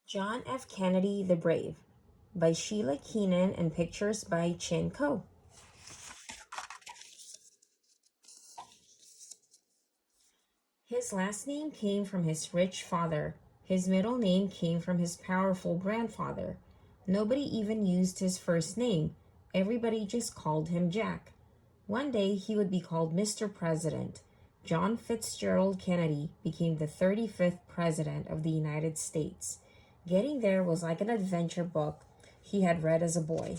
John F. Kennedy the Brave by Sheila Keenan and pictures by Chin Ko. His last name came from his rich father. His middle name came from his powerful grandfather. Nobody even used his first name. Everybody just called him Jack. One day he would be called Mr. President. John Fitzgerald Kennedy became the 35th President of the United States. Getting there was like an adventure book he had read as a boy.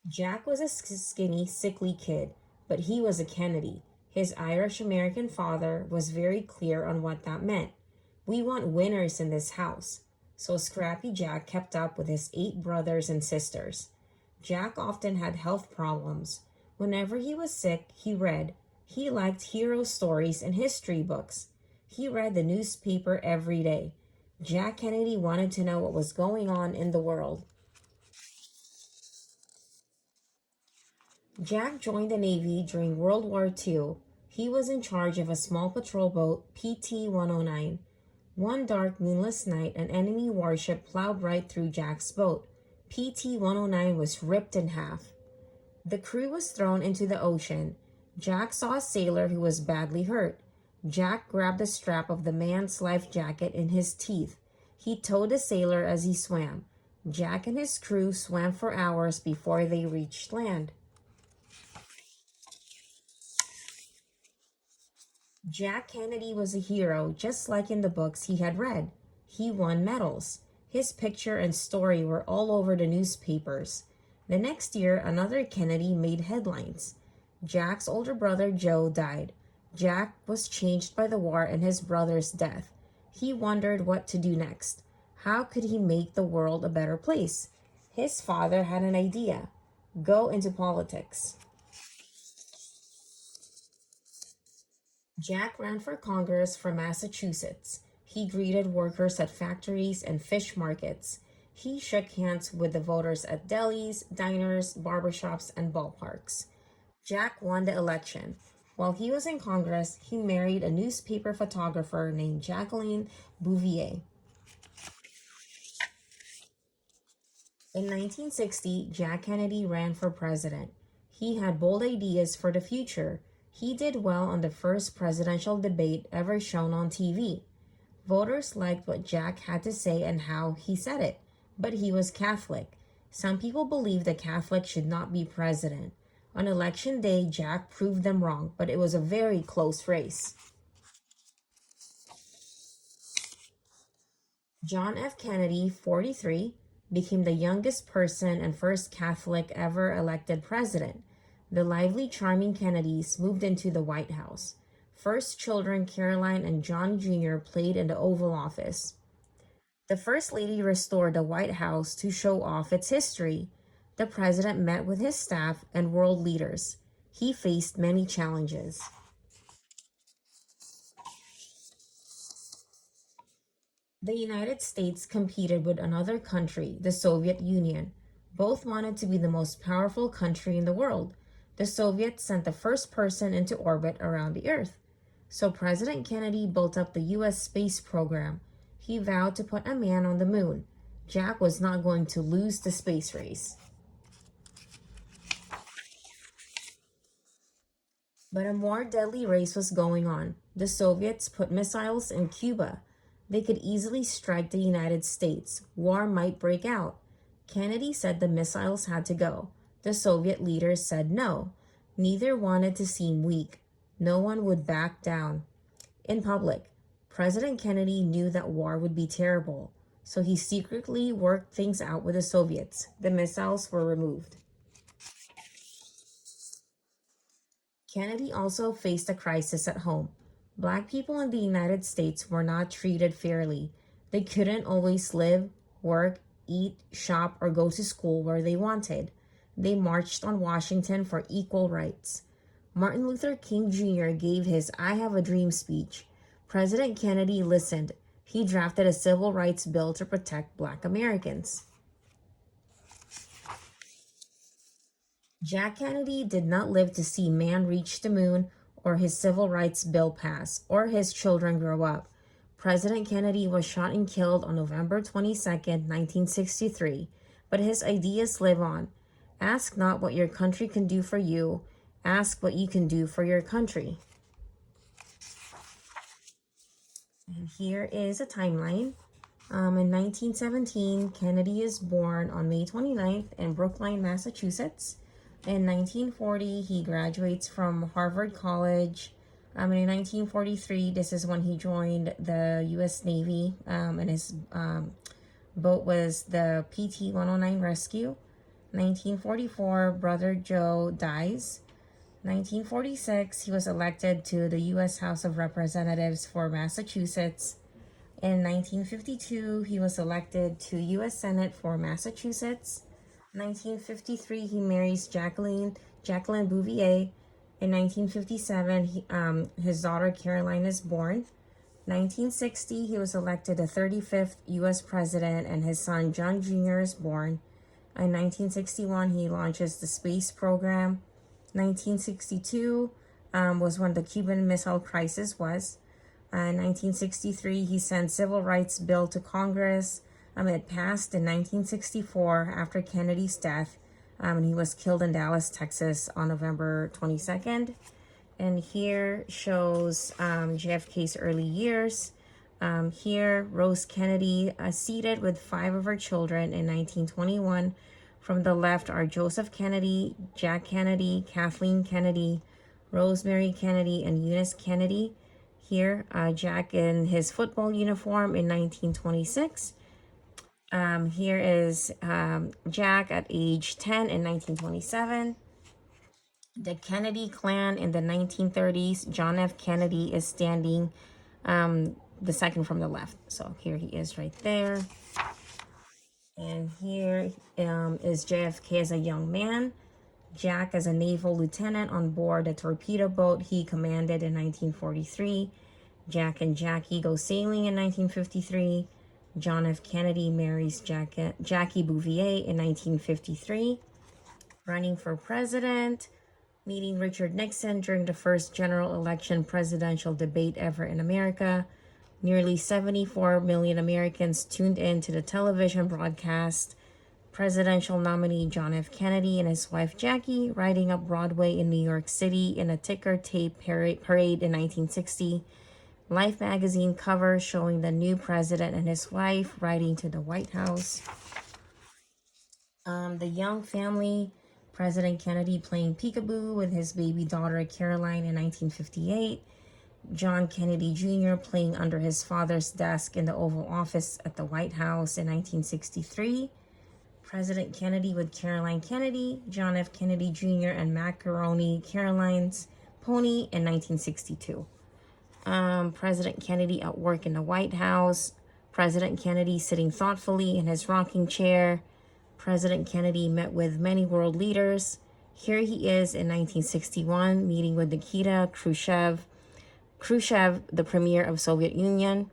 Jack was a skinny, sickly kid, but he was a Kennedy. His Irish American father was very clear on what that meant. We want winners in this house. So Scrappy Jack kept up with his 8 brothers and sisters. Jack often had health problems. Whenever he was sick, he read. He liked hero stories and history books. He read the newspaper every day. Jack Kennedy wanted to know what was going on in the world. Jack joined the Navy during World War II. He was in charge of a small patrol boat, PT-109. One dark, moonless night, an enemy warship plowed right through Jack's boat. PT-109 was ripped in half. The crew was thrown into the ocean. Jack saw a sailor who was badly hurt. Jack grabbed the strap of the man's life jacket in his teeth. He towed the sailor as he swam. Jack and his crew swam for hours before they reached land. Jack Kennedy was a hero, just like in the books he had read. He won medals. His picture and story were all over the newspapers. The next year, another Kennedy made headlines. Jack's older brother Joe died. Jack was changed by the war and his brother's death. He wondered what to do next. How could he make the world a better place? His father had an idea. Go into politics. Jack ran for Congress from Massachusetts. He greeted workers at factories and fish markets. He shook hands with the voters at delis, diners, barbershops, and ballparks. Jack won the election. While he was in Congress, he married a newspaper photographer named Jacqueline Bouvier. In 1960, Jack Kennedy ran for president. He had bold ideas for the future. He did well on the first presidential debate ever shown on TV. Voters liked what Jack had to say and how he said it, but he was Catholic. Some people believed a Catholic should not be president. On election day, Jack proved them wrong, but it was a very close race. John F. Kennedy, 43, became the youngest person and first Catholic ever elected president. The lively, charming Kennedys moved into the White House. First children Caroline and John Jr. played in the Oval Office. The First Lady restored the White House to show off its history. The president met with his staff and world leaders. He faced many challenges. The United States competed with another country, the Soviet Union. Both wanted to be the most powerful country in the world. The Soviets sent the first person into orbit around the Earth. So President Kennedy built up the U.S. space program. He vowed to put a man on the moon. Jack was not going to lose the space race. But a more deadly race was going on. The Soviets put missiles in Cuba. They could easily strike the United States. War might break out. Kennedy said the missiles had to go. The Soviet leaders said no. Neither wanted to seem weak. No one would back down. In public, President Kennedy knew that war would be terrible, so he secretly worked things out with the Soviets. The missiles were removed. Kennedy also faced a crisis at home. Black people in the United States were not treated fairly. They couldn't always live, work, eat, shop, or go to school where they wanted. They marched on Washington for equal rights. Martin Luther King Jr. gave his I Have a Dream speech. President Kennedy listened. He drafted a civil rights bill to protect Black Americans. Jack Kennedy did not live to see man reach the moon or his civil rights bill pass or his children grow up. President Kennedy was shot and killed on November 22nd, 1963, but his ideas live on. Ask not what your country can do for you, ask what you can do for your country. And here is a timeline. In 1917, Kennedy is born on May 29th in Brookline, Massachusetts. In 1940, he graduates from Harvard College. In 1943, this is when he joined the U.S. Navy, and his boat was the PT-109 Rescue. 1944, Brother Joe dies. 1946, he was elected to the U.S. House of Representatives for Massachusetts. In 1952, he was elected to U.S. Senate for Massachusetts. 1953, he marries Jacqueline Bouvier. In 1957, his daughter Caroline is born. 1960, he was elected the 35th U.S. president, and his son John Jr. is born. In 1961, he launches the space program. 1962 was when the Cuban Missile Crisis was. In 1963, he sent civil rights bill to Congress. It passed in 1964 after Kennedy's death, and he was killed in Dallas, Texas on November 22nd. And here shows JFK's early years. Here, Rose Kennedy seated with 5 of her children in 1921. From the left are Joseph Kennedy, Jack Kennedy, Kathleen Kennedy, Rosemary Kennedy, and Eunice Kennedy. Here, Jack in his football uniform in 1926. Here is Jack at age 10 in 1927. The Kennedy clan in the 1930s. John F. Kennedy is standing the second from the left. So here he is right there. And here is JFK as a young man. Jack as a naval lieutenant on board a torpedo boat he commanded in 1943. Jack and Jackie go sailing in 1953. John F. Kennedy marries Jackie Bouvier in 1953. Running for president, meeting Richard Nixon during the first general election presidential debate ever in America. Nearly 74 million Americans tuned in to the television broadcast. Presidential nominee John F. Kennedy and his wife Jackie riding up Broadway in New York City in a ticker tape parade in 1960. Life magazine cover showing the new president and his wife riding to the White House. The young family, President Kennedy playing peekaboo with his baby daughter Caroline in 1958. John Kennedy Jr. playing under his father's desk in the Oval Office at the White House in 1963. President Kennedy with Caroline Kennedy, John F. Kennedy Jr. and Macaroni Caroline's pony in 1962. President Kennedy at work in the White House. President Kennedy sitting thoughtfully in his rocking chair. President Kennedy met with many world leaders. Here he is in 1961 meeting with Nikita Khrushchev, the premier of Soviet Union.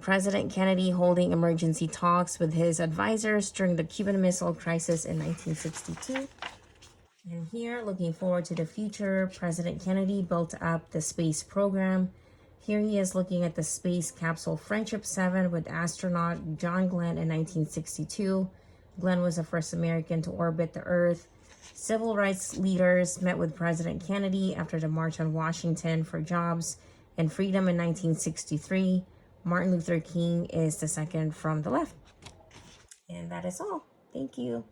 President Kennedy holding emergency talks with his advisors during the Cuban Missile Crisis in 1962. And here, looking forward to the future, President Kennedy built up the space program. Here he is looking at the space capsule Friendship 7 with astronaut John Glenn in 1962. Glenn was the first American to orbit the Earth. Civil rights leaders met with President Kennedy after the March on Washington for Jobs and Freedom in 1963. Martin Luther King is the second from the left. And that is all. Thank you.